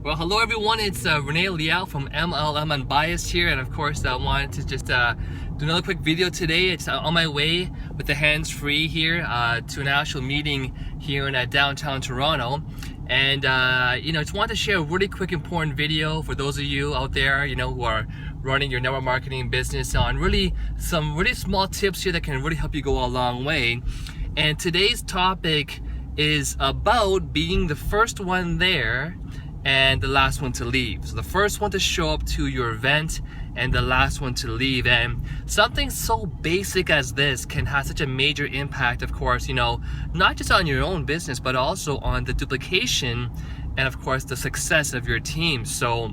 Well, hello everyone, it's Rene Liaw from MLM Unbiased here, and of course I wanted to just do another quick video today. It's on my way with the hands-free here to an actual meeting here in downtown Toronto. And just wanted to share a really quick important video for those of you out there, who are running your network marketing business on some really small tips here that can really help you go a long way. And today's topic is about being the first one there and the last one to leave. So the first one to show up to your event and the last one to leave. And something so basic as this can have such a major impact, of course, not just on your own business, but also on the duplication and of course the success of your team. So,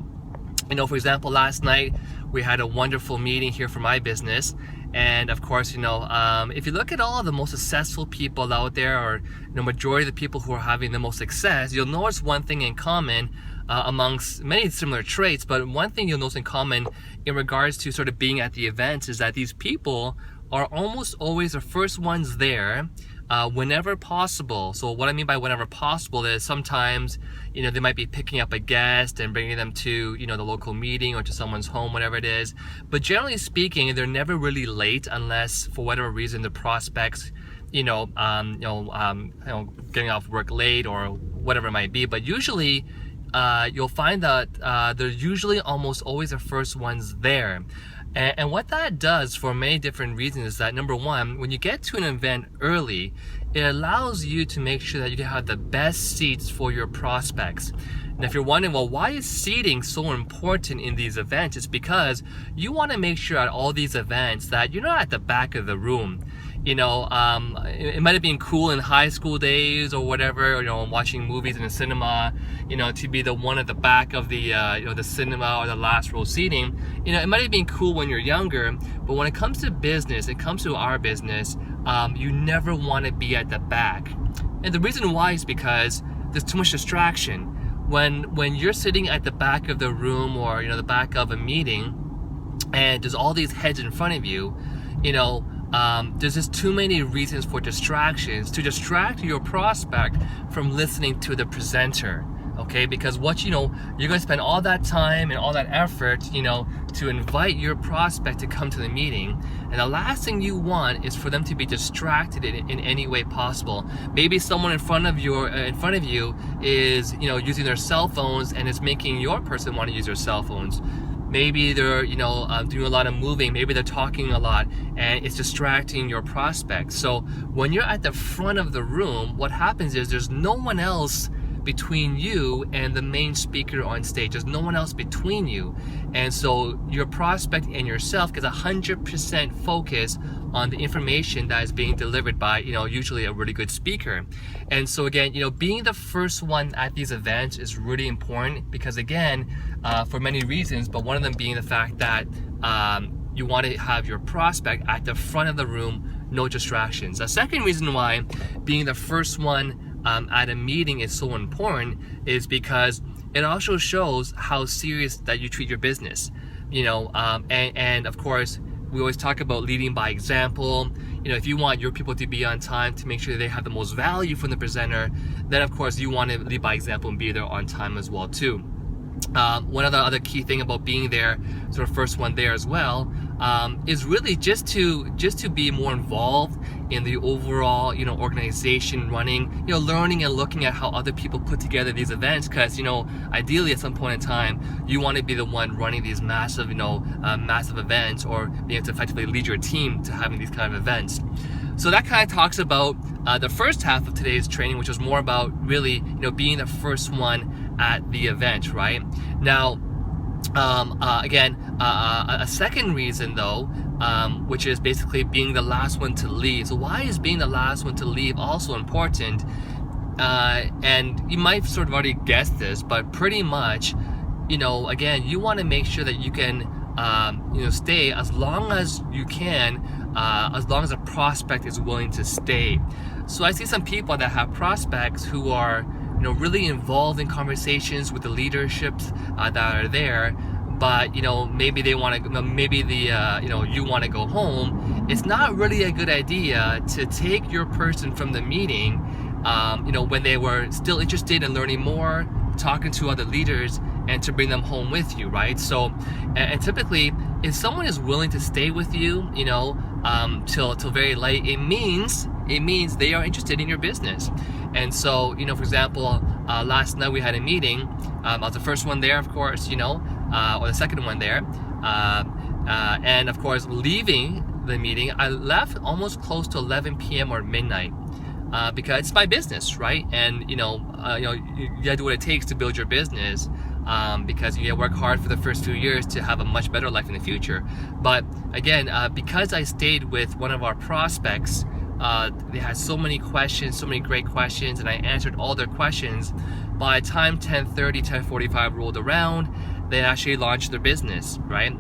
for example, last night we had a wonderful meeting here for my business. And of course, if you look at all the most successful people out there, or majority of the people who are having the most success, you'll notice one thing in common amongst many similar traits. But one thing you'll notice in common in regards to sort of being at the events is that these people are almost always the first ones there whenever possible. So what I mean by whenever possible is sometimes they might be picking up a guest and bringing them to the local meeting or to someone's home, whatever it is. But generally speaking, they're never really late unless for whatever reason the prospects getting off work late or whatever it might be. But usually you'll find that they're usually almost always the first ones there. And what that does for many different reasons is that, number one, when you get to an event early, it allows you to make sure that you can have the best seats for your prospects. And if you're wondering, well, why is seating so important in these events? It's because you want to make sure at all these events that you're not at the back of the room. It might have been cool in high school days or whatever, watching movies in the cinema, to be the one at the back of the, the cinema or the last row seating. It might have been cool when you're younger, but when it comes to business, it comes to our business, you never want to be at the back. And the reason why is because there's too much distraction. When you're sitting at the back of the room or, the back of a meeting and there's all these heads in front of you, there's just too many reasons for distractions to distract your prospect from listening to the presenter. Okay, because you're going to spend all that time and all that effort, to invite your prospect to come to the meeting, and the last thing you want is for them to be distracted in any way possible. Maybe someone in front of you is using their cell phones and it's making your person want to use their cell phones. Maybe they're doing a lot of moving, maybe they're talking a lot, and it's distracting your prospects. So when you're at the front of the room, what happens is there's no one else between you and the main speaker on stage. There's no one else between you, and so your prospect and yourself gets 100% focus on the information that is being delivered by usually a really good speaker. And so again, being the first one at these events is really important because again, for many reasons, but one of them being the fact that you want to have your prospect at the front of the room, no distractions. The second reason why being the first one at a meeting is so important is because it also shows how serious that you treat your business. And of course, we always talk about leading by example. If you want your people to be on time to make sure they have the most value from the presenter, then of course you want to lead by example and be there on time as well too. One of the other key thing about being there, sort of first one there as well, is really just to be more involved in the overall organization running, learning and looking at how other people put together these events, because ideally at some point in time you want to be the one running these massive massive events, or being able to effectively lead your team to having these kind of events. So that kind of talks about the first half of today's training, which was more about really being the first one at the event, right? Now, a second reason though, which is basically being the last one to leave. So why is being the last one to leave also important? And you might sort of already guess this, but pretty much, again, you want to make sure that you can, stay as long as you can, as long as a prospect is willing to stay. So I see some people that have prospects who are really involved in conversations with the leaderships that are there, but maybe they want to, maybe the you want to go home. It's not really a good idea to take your person from the meeting when they were still interested in learning more, talking to other leaders and to bring them home with you, right? So, and typically, if someone is willing to stay with you, you know, till very late, it means they are interested in your business. And so, you know, for example, last night we had a meeting. I was the first one there, of course, you know, or the second one there, and of course, leaving the meeting, I left almost close to 11 p.m. or midnight. Because it's my business, right? And you gotta do what it takes to build your business, because you gotta work hard for the first few years to have a much better life in the future. But again, because I stayed with one of our prospects, they had so many questions, so many great questions, and I answered all their questions. By the time 10:30, 10:45 rolled around, they actually launched their business, right?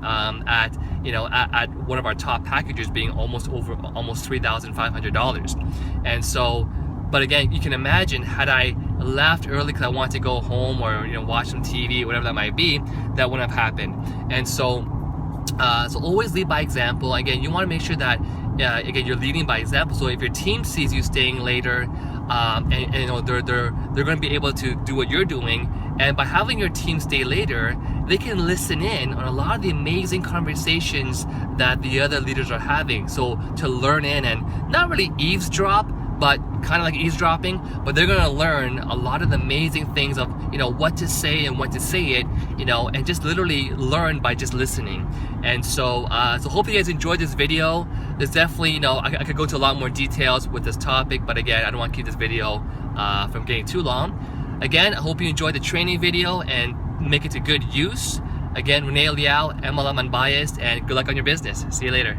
At one of our top packages being almost $3,500. And so, but again, you can imagine, had I left early because I wanted to go home or watch some TV, whatever that might be, that wouldn't have happened. And so, so always lead by example. Again, you want to make sure that again, you're leading by example. So if your team sees you staying later, and they're going to be able to do what you're doing, and by having your team stay later, they can listen in on a lot of the amazing conversations that the other leaders are having. So to learn in and not really eavesdrop, but kind of like eavesdropping, but they're going to learn a lot of the amazing things of what to say and when to say it, and just literally learn by just listening. And so so hopefully you guys enjoyed this video. There's definitely I could go into a lot more details with this topic, but again, I don't want to keep this video from getting too long. Again, I hope you enjoyed the training video and make it to good use. Again, Rene Liaw, MLM Unbiased, and good luck on your business. See you later.